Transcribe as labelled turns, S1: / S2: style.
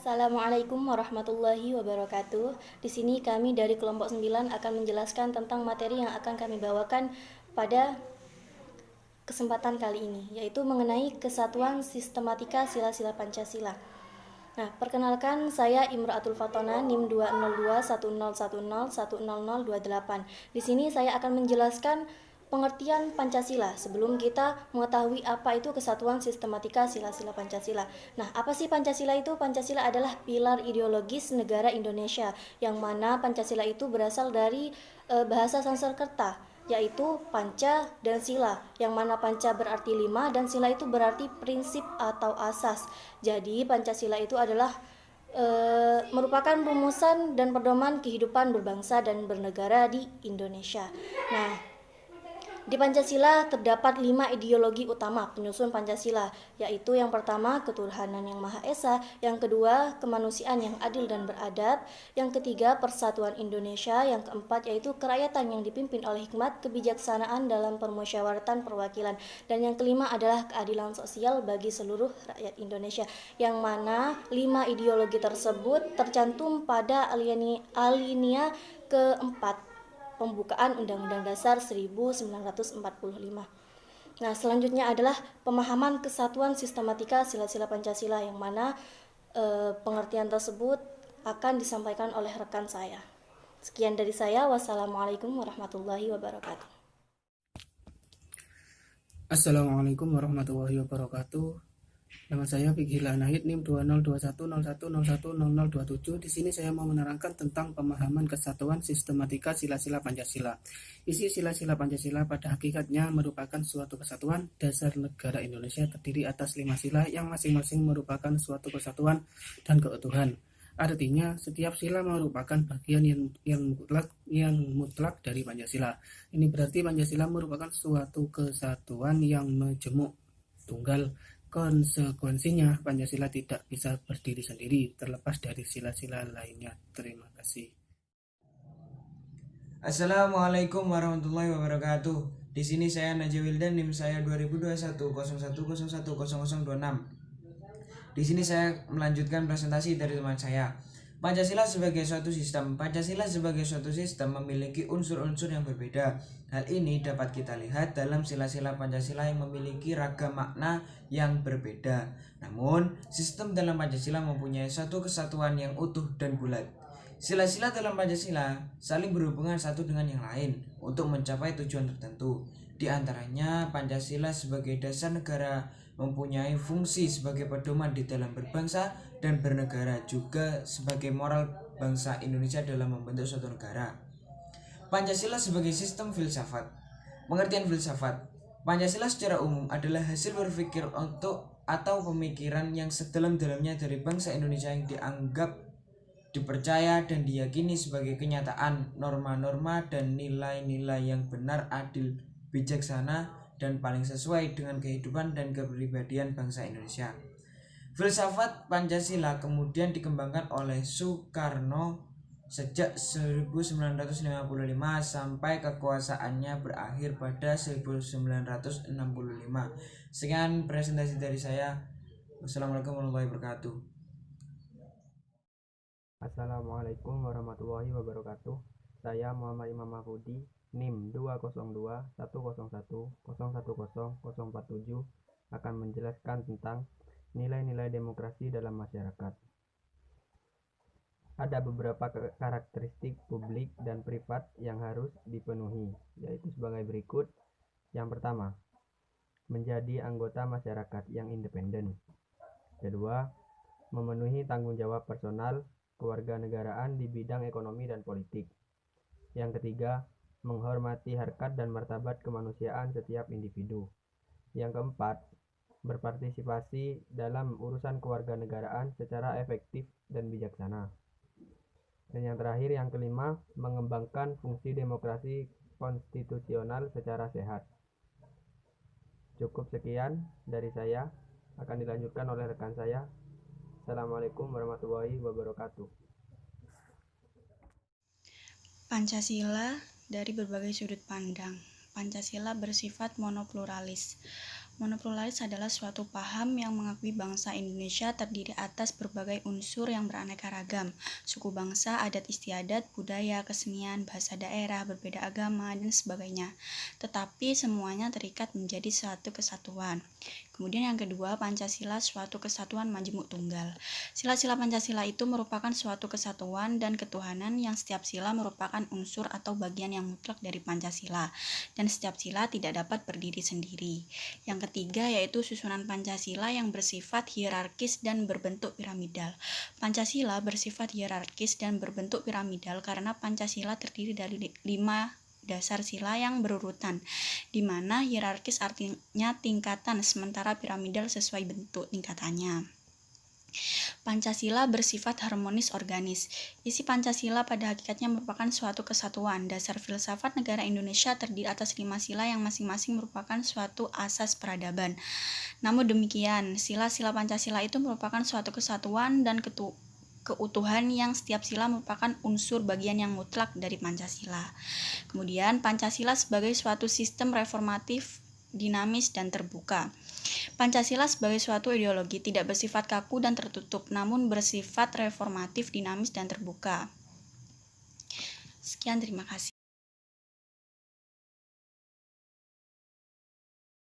S1: Assalamualaikum warahmatullahi wabarakatuh. Di sini kami dari kelompok 9 akan menjelaskan tentang materi yang akan kami bawakan pada kesempatan kali ini, yaitu mengenai kesatuan sistematika sila-sila Pancasila. Nah, perkenalkan saya Imraatul Fatona NIM 2021010100028. Di sini saya akan menjelaskan pengertian Pancasila sebelum kita mengetahui apa itu kesatuan sistematika sila-sila Pancasila. Nah, apa sih Pancasila itu? Pancasila adalah pilar ideologis negara Indonesia, yang mana Pancasila itu berasal dari bahasa Sanskerta, yaitu panca dan sila, yang mana panca berarti 5 dan sila itu berarti prinsip atau asas. Jadi Pancasila itu adalah merupakan rumusan dan pedoman kehidupan berbangsa dan bernegara di Indonesia. Nah, di Pancasila terdapat 5 ideologi utama penyusun Pancasila, yaitu yang pertama ketuhanan yang Maha Esa, yang kedua kemanusiaan yang adil dan beradab, yang ketiga persatuan Indonesia, yang keempat yaitu kerakyatan yang dipimpin oleh hikmat kebijaksanaan dalam permusyawaratan perwakilan, dan yang kelima adalah keadilan sosial bagi seluruh rakyat Indonesia, yang mana 5 ideologi tersebut tercantum pada alinea keempat pembukaan Undang-Undang Dasar 1945. Nah, selanjutnya adalah pemahaman kesatuan sistematika sila-sila Pancasila, yang mana pengertian tersebut akan disampaikan oleh rekan saya. Sekian dari saya. Wassalamualaikum warahmatullahi wabarakatuh.
S2: Assalamualaikum warahmatullahi wabarakatuh. Nama saya Fikhi Nahid NIM 2021010010027. Di sini saya mau menerangkan tentang pemahaman kesatuan sistematika sila-sila Pancasila. Isi sila-sila Pancasila pada hakikatnya merupakan suatu kesatuan dasar negara Indonesia terdiri atas 5 sila yang masing-masing merupakan suatu kesatuan dan keutuhan. Artinya, setiap sila merupakan bagian yang mutlak dari Pancasila. Ini berarti Pancasila merupakan suatu kesatuan yang majemuk, tunggal. Konsekuensinya, Pancasila tidak bisa berdiri sendiri, terlepas dari sila-sila lainnya. Terima kasih.
S3: Assalamualaikum warahmatullahi wabarakatuh. Di sini saya Najwa Wildan, NIM saya 202101010026. Di sini saya melanjutkan presentasi dari teman saya. Pancasila sebagai suatu sistem. Pancasila sebagai suatu sistem memiliki unsur-unsur yang berbeda. Hal ini dapat kita lihat dalam sila-sila Pancasila yang memiliki ragam makna yang berbeda. Namun, sistem dalam Pancasila mempunyai satu kesatuan yang utuh dan bulat. Sila-sila dalam Pancasila saling berhubungan satu dengan yang lain untuk mencapai tujuan tertentu. Di antaranya, Pancasila sebagai dasar negara mempunyai fungsi sebagai pedoman di dalam berbangsa dan bernegara, juga sebagai moral bangsa Indonesia dalam membentuk suatu negara. Pancasila sebagai sistem filsafat. Pengertian filsafat. Pancasila secara umum adalah hasil berpikir untuk atau pemikiran yang sedalam-dalamnya dari bangsa Indonesia yang dianggap, dipercaya dan diyakini sebagai kenyataan, norma-norma dan nilai-nilai yang benar, adil, bijaksana, dan paling sesuai dengan kehidupan dan kepribadian bangsa Indonesia. Filsafat Pancasila kemudian dikembangkan oleh Soekarno sejak 1955 sampai kekuasaannya berakhir pada 1965. Sekian presentasi dari saya. Wassalamualaikum warahmatullahi wabarakatuh.
S4: Assalamualaikum warahmatullahi wabarakatuh. Saya Muhammad Imam Mahfudi, NIM 2021010100047 akan menjelaskan tentang nilai-nilai demokrasi dalam masyarakat. Ada beberapa karakteristik publik dan privat yang harus dipenuhi, yaitu sebagai berikut. Yang pertama, menjadi anggota masyarakat yang independen. Kedua, memenuhi tanggung jawab personal kewarganegaraan di bidang ekonomi dan politik. Yang ketiga, menghormati harkat dan martabat kemanusiaan setiap individu. Yang keempat, berpartisipasi dalam urusan kewarganegaraan secara efektif dan bijaksana. Dan yang terakhir, yang kelima, mengembangkan fungsi demokrasi konstitusional secara sehat. Cukup sekian dari saya, akan dilanjutkan oleh rekan saya. Assalamualaikum warahmatullahi wabarakatuh.
S5: Pancasila dari berbagai sudut pandang. Pancasila bersifat monopluralis. Monopluralis adalah suatu paham yang mengakui bangsa Indonesia terdiri atas berbagai unsur yang beraneka ragam, suku bangsa, adat istiadat, budaya, kesenian, bahasa daerah, berbeda agama, dan sebagainya. Tetapi semuanya terikat menjadi suatu kesatuan. Kemudian yang kedua, Pancasila suatu kesatuan majemuk tunggal. Sila-sila Pancasila itu merupakan suatu kesatuan dan ketuhanan yang setiap sila merupakan unsur atau bagian yang mutlak dari Pancasila, dan setiap sila tidak dapat berdiri sendiri. Yang ketiga yaitu susunan Pancasila yang bersifat hierarkis dan berbentuk piramidal. Pancasila bersifat hierarkis dan berbentuk piramidal karena Pancasila terdiri dari 5 dasar sila yang berurutan, di mana hierarkis artinya tingkatan, sementara piramidal sesuai bentuk tingkatannya. Pancasila bersifat harmonis organis. Isi Pancasila pada hakikatnya merupakan suatu kesatuan. Dasar filsafat negara Indonesia terdiri atas 5 sila yang masing-masing merupakan suatu asas peradaban. Namun demikian, sila-sila Pancasila itu merupakan suatu kesatuan dan keutuhan yang setiap sila merupakan unsur bagian yang mutlak dari Pancasila. Kemudian, Pancasila sebagai suatu sistem reformatif, dinamis, dan terbuka. Pancasila sebagai suatu ideologi tidak bersifat kaku dan tertutup, namun bersifat reformatif, dinamis, dan terbuka. Sekian, terima kasih.